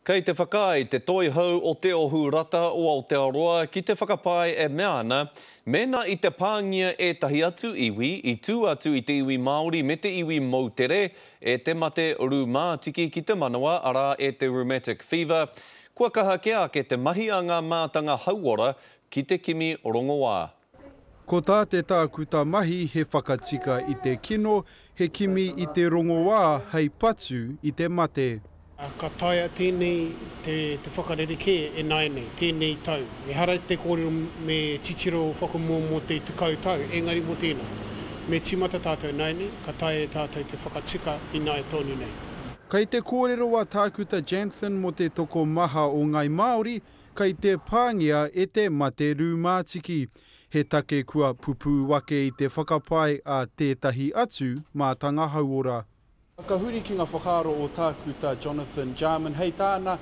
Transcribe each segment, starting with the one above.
Kei te whakai te toi hau o te ohurata o Aotearoa ki te whakapai e meana, mena i te pāngia e tahi atu iwi, i tū atu i te iwi Māori me te iwi Moutere, e te mate rūmātiki ki te manawa, ara e te rheumatic fever. Kua kaha ke ake te mahi a ngā mātanga hauora ki te kimi rongoā. Ko tā te tākuta mahi he whakatika i te kino, he kimi i te rongoā hei patu i te mate. Ka taia tēnei te whakarereke e nai nei, tēnei tau. E hara te kōrero me titiro whakamoa mō te tukau tau, engari mō tēnā. Me timata tātou nai nei, ka taia tātou te whakatika i nai tōni nei. Kei te kōrero wa tākuta Jansen mō te toko maha o ngai Māori, kei te pāngia e te mate rūmātiki. He take kua pupu wake i te whakapai a tētahi atu mātanga hauora. Ka huri ki ngā whakaaro o tākuta Jonathan Jarman, hei tāna,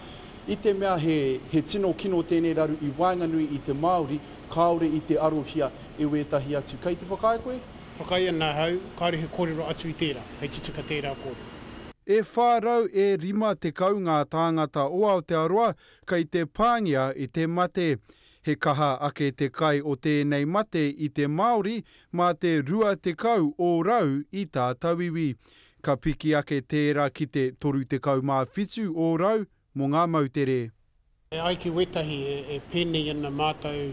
i te mea he tino kino tēnei raru i Wainganui i te Māori, kaore i te arohia e wētahi atu. Kei te whakai koe? Whakai ana hau, kāre he kōrero atu i tērā, hei titika tērā kōrero. E whārau e rima te kau ngā tāngata o Aotearoa, kei te pāngia i te mate. He kaha ake te kai o tēnei mate i te Māori, mā te rua te kau o rau i tā tawiwi. Ka piki ake tērā ki te toru te kau mā whitu o rau mō ngā mautere. E ai ki wetahi e pēnei ana mātou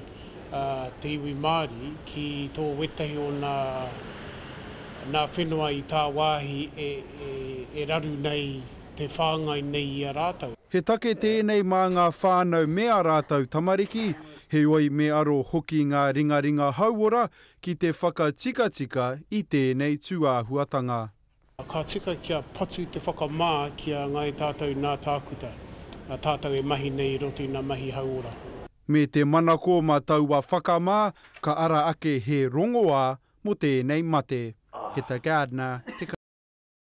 te iwi Māori ki tō wetahi o nā whenua i tā wāhi e raru nei te whāngai nei i a rātou. He take tēnei mā ngā whānau mea rātou tamariki, he oi me aro hoki ngā ringa hauora ki te whakatika i tēnei tuāhuatanga. Ka tika kia patu te whakamā kia ngai tātou nā tākuta. Tātou e mahi nei roti nā mahi hauora. Me te manako ma taua whakamā, ka ara ake he rongoā mo tēnei mate. He ta Gardner, te